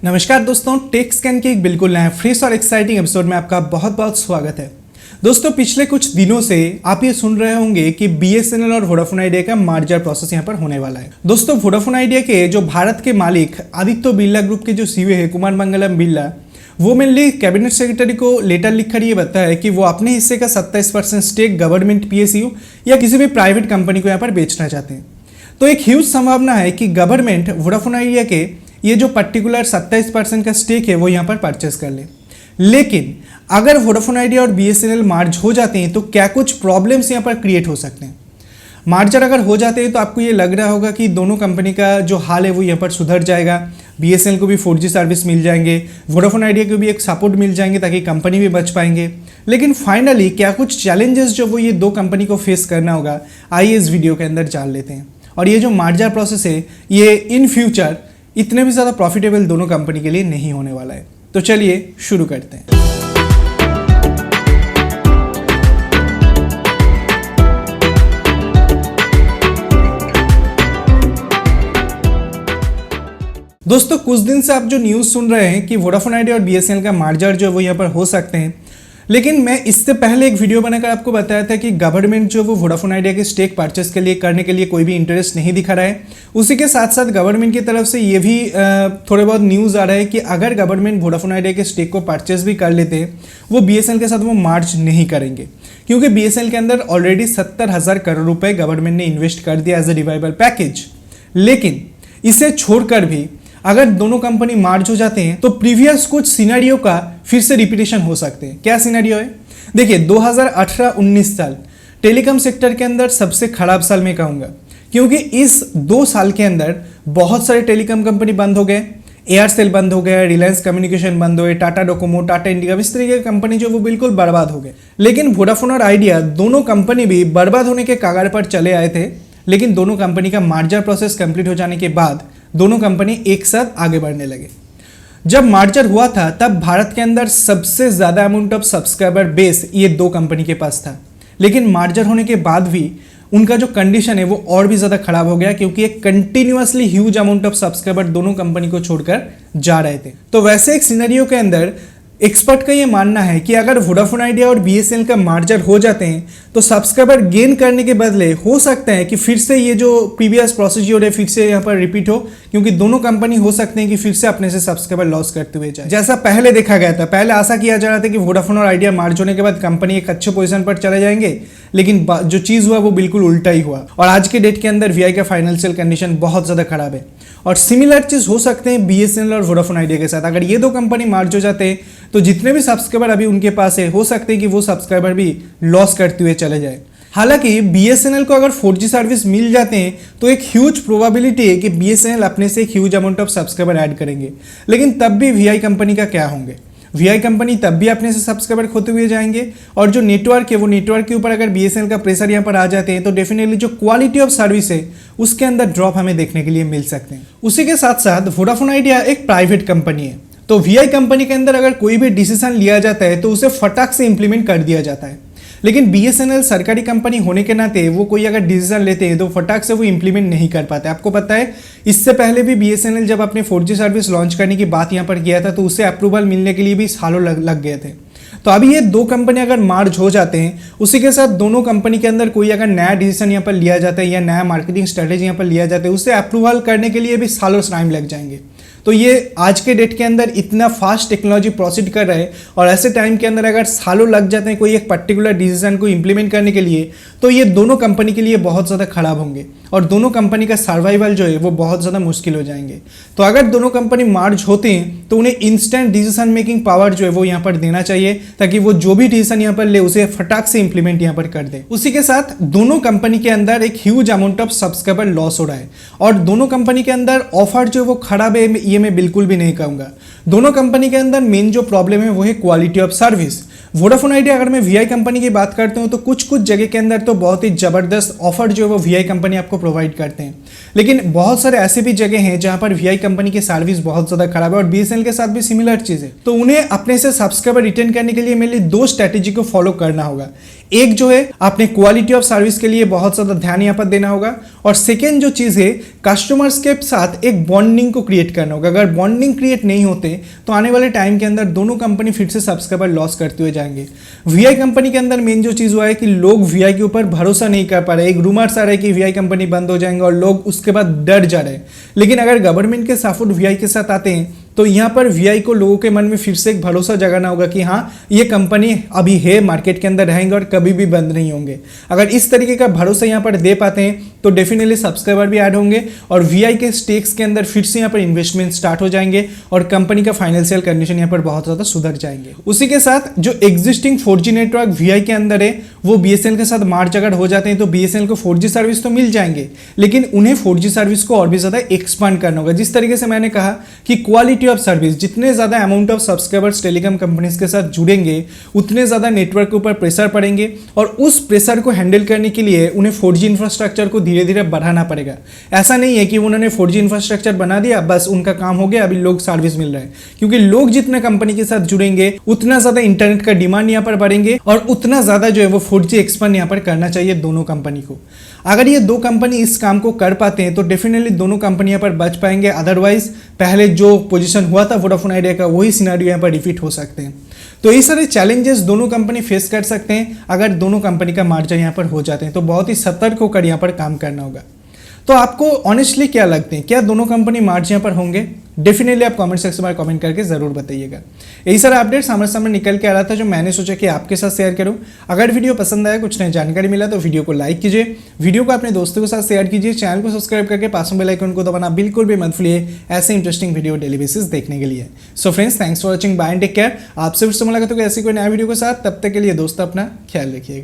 नमस्कार दोस्तों, take scan के एक बिल्कुल नया फ्रेश और एक्साइटिंग एपिसोड में आपका बहुत बहुत स्वागत है। दोस्तों, पिछले कुछ दिनों से आप ये सुन रहे होंगे कि BSNL और वोडाफोन आइडिया का मर्जर प्रोसेस यहाँ पर होने वाला है। दोस्तों, वोडाफोन आइडिया के जो भारत के मालिक आदित्य बिरला ग्रुप के जो CEO है कुमार मंगलम बिरला, वो मेनली कैबिनेट सेक्रेटरी को लेटर लिखकर ये बताया कि वो अपने हिस्से का 27% स्टेक गवर्नमेंट PSU या किसी भी प्राइवेट कंपनी को यहाँ पर बेचना चाहते हैं। तो एक ह्यूज संभावना है कि गवर्नमेंट वोडाफोन आइडिया के ये जो पर्टिकुलर 27% का स्टेक है वो यहाँ पर परचेस कर ले। लेकिन अगर वोडाफोन आइडिया और BSNL मर्ज हो जाते हैं तो क्या कुछ प्रॉब्लम्स यहाँ पर क्रिएट हो सकते हैं। मर्जर अगर हो जाते हैं तो आपको ये लग रहा होगा कि दोनों कंपनी का जो हाल है वो यहाँ पर सुधर जाएगा। BSNL को भी 4G सर्विस मिल जाएंगे, वोडाफोन आइडिया को भी एक सपोर्ट मिल जाएंगे ताकि कंपनी भी बच पाएंगे। लेकिन फाइनली क्या कुछ चैलेंजेस जो वो ये दो कंपनी को फेस करना होगा, आइए इस वीडियो के अंदर जान लेते हैं। और ये जो मर्जर प्रोसेस है ये इन फ्यूचर इतने भी ज़्यादा प्रॉफिटेबल दोनों कंपनी के लिए नहीं होने वाला है। तो चलिए शुरू करते हैं। दोस्तों, कुछ दिन से आप जो न्यूज़ सुन रहे हैं कि वोडाफोन आइडिया और BSNL का मर्जर जो वो यहाँ पर हो सकते हैं, लेकिन मैं इससे पहले एक वीडियो बनाकर आपको बताया था कि गवर्नमेंट जो वो वोडाफोन आइडिया के स्टेक परचेस के लिए करने के लिए कोई भी इंटरेस्ट नहीं दिखा रहा है। उसी के साथ साथ गवर्नमेंट की तरफ से ये भी थोड़े बहुत न्यूज़ आ रहा है कि अगर गवर्नमेंट वोडाफोन आइडिया के स्टेक को परचेस भी कर लेते हैं, वो BSNL के साथ वो मर्ज नहीं करेंगे, क्योंकि BSNL के अंदर ऑलरेडी 70,000 करोड़ रुपये गवर्नमेंट ने इन्वेस्ट कर दिया एज ए रिवाइवल पैकेज। लेकिन इसे छोड़कर भी अगर दोनों कंपनी मर्ज हो जाते हैं तो प्रीवियस कुछ सिनेरियो का फिर से रिपीटेशन हो सकते हैं। क्या सिनेरियो है? देखिए, 2018-19 साल टेलीकॉम सेक्टर के अंदर सबसे खराब साल मैं कहूँगा, क्योंकि इस 2 साल के अंदर बहुत सारे टेलीकॉम कंपनी बंद हो गए। एयरसेल बंद हो गया, रिलायंस कम्युनिकेशन बंद हो गए, टाटा डोकोमो, टाटा इंडिया, इस तरीके की कंपनी जो वो बिल्कुल बर्बाद हो गए। लेकिन वोडाफोन और आइडिया दोनों कंपनी भी बर्बाद होने के कगार पर चले आए थे। लेकिन दोनों कंपनी का मर्जर प्रोसेस कंप्लीट हो जाने के बाद दोनों कंपनी एक साथ आगे बढ़ने लगे। जब मर्जर हुआ था तब भारत के अंदर सबसे ज़्यादा अमाउंट ऑफ सब्सक्राइबर बेस ये दो कंपनी के पास था। लेकिन मर्जर होने के बाद भी उनका जो कंडीशन है वो और भी ज़्यादा खराब हो गया, क्योंकि एक continuously huge amount of subscriber दोनों कंपनी को छोड़कर जा रहे थे। तो वैसे एक सिनेरियो के अंदर एक्सपर्ट का ये मानना है कि अगर वोडाफोन आइडिया और BSNL का मर्जर हो जाते हैं तो सब्सक्राइबर गेन करने के बदले हो सकता है कि फिर से ये जो प्रीवियस प्रोसीजर है फिर से यहाँ पर रिपीट हो, क्योंकि दोनों कंपनी हो सकते हैं कि फिर से अपने से सब्सक्राइबर लॉस करते हुए जाए, जैसा पहले देखा गया था। पहले आशा किया जा रहा था कि वोडाफोन और आइडिया मर्ज होने के बाद कंपनी एक अच्छे पोजीशन पर चले जाएंगे, लेकिन जो चीज़ हुआ वो बिल्कुल उल्टा ही हुआ। और आज के डेट के अंदर VI का फाइनेंशियल कंडीशन बहुत ज़्यादा खराब है। और सिमिलर चीज़ हो सकते हैं BSNL और वोडाफोन आइडिया के साथ। अगर ये दो कंपनी मर्ज हो जाते हैं तो जितने भी सब्सक्राइबर अभी उनके पास है हो सकते हैं कि वो सब्सक्राइबर भी लॉस करते हुए चले जाए। हालांकि BSNL को अगर 4G सर्विस मिल जाते हैं तो एक ह्यूज प्रोबेबिलिटी है कि BSNL अपने से एक huge amount of subscriber add करेंगे। लेकिन तब भी VI कंपनी का क्या होंगे? VI कंपनी तब भी अपने से सब्सक्राइबर खोते हुए जाएंगे। और जो नेटवर्क है वो नेटवर्क के ऊपर अगर BSNL का प्रेशर यहाँ पर आ जाते हैं तो डेफिनेटली जो क्वालिटी ऑफ सर्विस है उसके अंदर ड्रॉप हमें देखने के लिए मिल सकते हैं। उसी के साथ साथ वोडाफोन आइडिया एक प्राइवेट कंपनी है, तो VI कंपनी के अंदर अगर कोई भी डिसीजन लिया जाता है तो उसे फटाक से इंप्लीमेंट कर दिया जाता है। लेकिन BSNL सरकारी कंपनी होने के नाते वो कोई अगर डिसीजन लेते हैं तो फटाक से वो इंप्लीमेंट नहीं कर पाते। आपको पता है, इससे पहले भी BSNL जब अपने 4G सर्विस लॉन्च करने की बात यहाँ पर किया था तो उसे अप्रूवल मिलने के लिए भी सालों लग गए थे। तो अभी ये दो कंपनी अगर मर्ज हो जाते हैं, उसी के साथ दोनों कंपनी के अंदर कोई अगर नया डिसीजन यहाँ पर लिया जाता है या नया मार्केटिंग स्ट्रेटेजी यहाँ पर लिया जाता है, उसे अप्रूवल करने के लिए भी सालों टाइम लग जाएंगे। तो ये आज के डेट के अंदर इतना फास्ट टेक्नोलॉजी प्रोसीड कर रहा है और ऐसे टाइम के अंदर अगर सालों लग जाते हैं कोई एक पर्टिकुलर डिसीजन को इंप्लीमेंट करने के लिए, तो ये दोनों कंपनी के लिए बहुत ज़्यादा खराब होंगे और दोनों कंपनी का सर्वाइवल जो है वो बहुत ज़्यादा मुश्किल हो जाएंगे। तो अगर दोनों कंपनी मर्ज होते हैं तो उन्हें इंस्टेंट डिसीजन मेकिंग पावर जो है वो यहाँ पर देना चाहिए, ताकि वो जो भी डिसीजन यहाँ पर ले उसे फटाक से इंप्लीमेंट यहाँ पर कर दे। उसी के साथ दोनों कंपनी के अंदर एक huge amount of subscriber loss हो रहा है और दोनों कंपनी के अंदर ऑफर जो वो खराब है, ये मैं बिल्कुल भी नहीं कहूँगा। दोनों कंपनी के अंदर मेन जो प्रॉब्लम है वो है quality of service. Vodafone idea अगर मैं VI कंपनी की बात करता हूँ तो कुछ जगह के अंदर तो बहुत ही ज़बरदस्त ऑफर जो है वो VI कंपनी आपको प्रोवाइड करते हैं, लेकिन बहुत सारे ऐसे भी जगह हैं जहाँ पर VI कंपनी की सर्विस बहुत ज़्यादा खराब है और BSNL BSNL के साथ भी सिमिलर चीज है। तो उन्हें अपने से सब्सक्राइबर रिटेन करने के लिए मेनली दो स्ट्रेटेजी को फॉलो करना होगा। एक जो है अपने क्वालिटी ऑफ सर्विस के लिए बहुत ज़्यादा ध्यान यहाँ पर देना होगा, और सेकेंड जो चीज़ है कस्टमर्स के साथ एक बॉन्डिंग को क्रिएट करना होगा। अगर बॉन्डिंग क्रिएट नहीं होते तो आने वाले टाइम के अंदर दोनों कंपनी फिर से सब्सक्राइबर लॉस करते हुए जाएंगे। VI कंपनी के अंदर मेन जो चीज़ हुआ है कि लोग VI के ऊपर भरोसा नहीं कर पा रहे। एक रूमर्स आ रहा है कि VI कंपनी बंद हो जाएंगे और लोग उसके बाद डर जा रहे हैं। लेकिन अगर गवर्नमेंट के सपोर्ट VI के साथ आते हैं तो यहाँ पर VI को लोगों के मन में फिर से एक भरोसा जगाना होगा कि हाँ ये कंपनी अभी है, मार्केट के अंदर रहेंगे और कभी भी बंद नहीं होंगे। अगर इस तरीके का भरोसा यहाँ पर दे पाते हैं तो डेफिनेटली सब्सक्राइबर भी ऐड होंगे और VI के स्टेक्स के अंदर फिर से यहाँ पर इन्वेस्टमेंट स्टार्ट हो जाएंगे और कंपनी का फाइनेंशियल कंडीशन यहाँ पर बहुत ज़्यादा सुधर जाएंगे। उसी के साथ जो एग्जिस्टिंग 4G नेटवर्क VI के अंदर है वो BSNL के साथ मार्च अगर हो जाते हैं तो BSNL को 4G सर्विस तो मिल जाएंगे, लेकिन उन्हें 4G सर्विस को और भी ज़्यादा एक्सपांड करना होगा। जिस तरीके से मैंने कहा कि क्वालिटी ऑफ सर्विस, जितने ज़्यादा amount of subscribers telecom companies के साथ जुड़ेंगे उतने ज़्यादा नेटवर्क के ऊपर प्रेशर पड़ेंगे और उस प्रेशर को हैंडल करने के लिए उन्हें 4G इंफ्रास्ट्रक्चर को धीरे धीरे बढ़ाना पड़ेगा। ऐसा नहीं है कि उन्होंने 4G इंफ्रास्ट्रक्चर बना दिया बस उनका काम हो गया, अभी लोग सर्विस मिल रहे हैं, क्योंकि लोग जितने कंपनी के साथ जुड़ेंगे उतना ज़्यादा इंटरनेट का डिमांड यहाँ पर बढ़ेंगे और उतना ज़्यादा जो है वो 4G एक्सपांड यहाँ पर करना चाहिए दोनों कंपनी को। अगर ये दो कंपनी इस काम को कर पाते हैं तो डेफिनेटली दोनों कंपनी यहाँ पर बच पाएंगे, अदरवाइज पहले जो पोजीशन हुआ था वोडाफोन आइडिया का वही सिनेरियो यहाँ पर रिपीट हो सकते हैं। तो ये सारे चैलेंजेस दोनों कंपनी फेस कर सकते हैं अगर दोनों कंपनी का मार्जिन यहाँ पर हो जाते हैं, तो बहुत ही सतर्क होकर यहाँ पर काम करना होगा। तो आपको ऑनेस्टली क्या लगते हैं, क्या दोनों कंपनी मार्च यहाँ पर होंगे? डेफिनेटली आप कमेंट सेक्शन में कमेंट करके जरूर बताइएगा। यही सारा अपडेट्स हमारे सामने निकल के आ रहा था जो मैंने सोचा कि आपके साथ शेयर करूं। अगर वीडियो पसंद आया, कुछ नई जानकारी मिला तो वीडियो को लाइक कीजिए, वीडियो को अपने दोस्तों के साथ शेयर कीजिए, चैनल को सब्सक्राइब करके पास में बेल आइकन को दबाना बिल्कुल भी मत भूलिए ऐसे इंटरेस्टिंग वीडियो डेली बेसिस देखने के लिए। So friends, thanks for watching, bye and take care. आपसे फिर से मुलाकात होगी ऐसी कोई नया वीडियो के साथ, तब तक के लिए दोस्तों अपना ख्याल रखिएगा।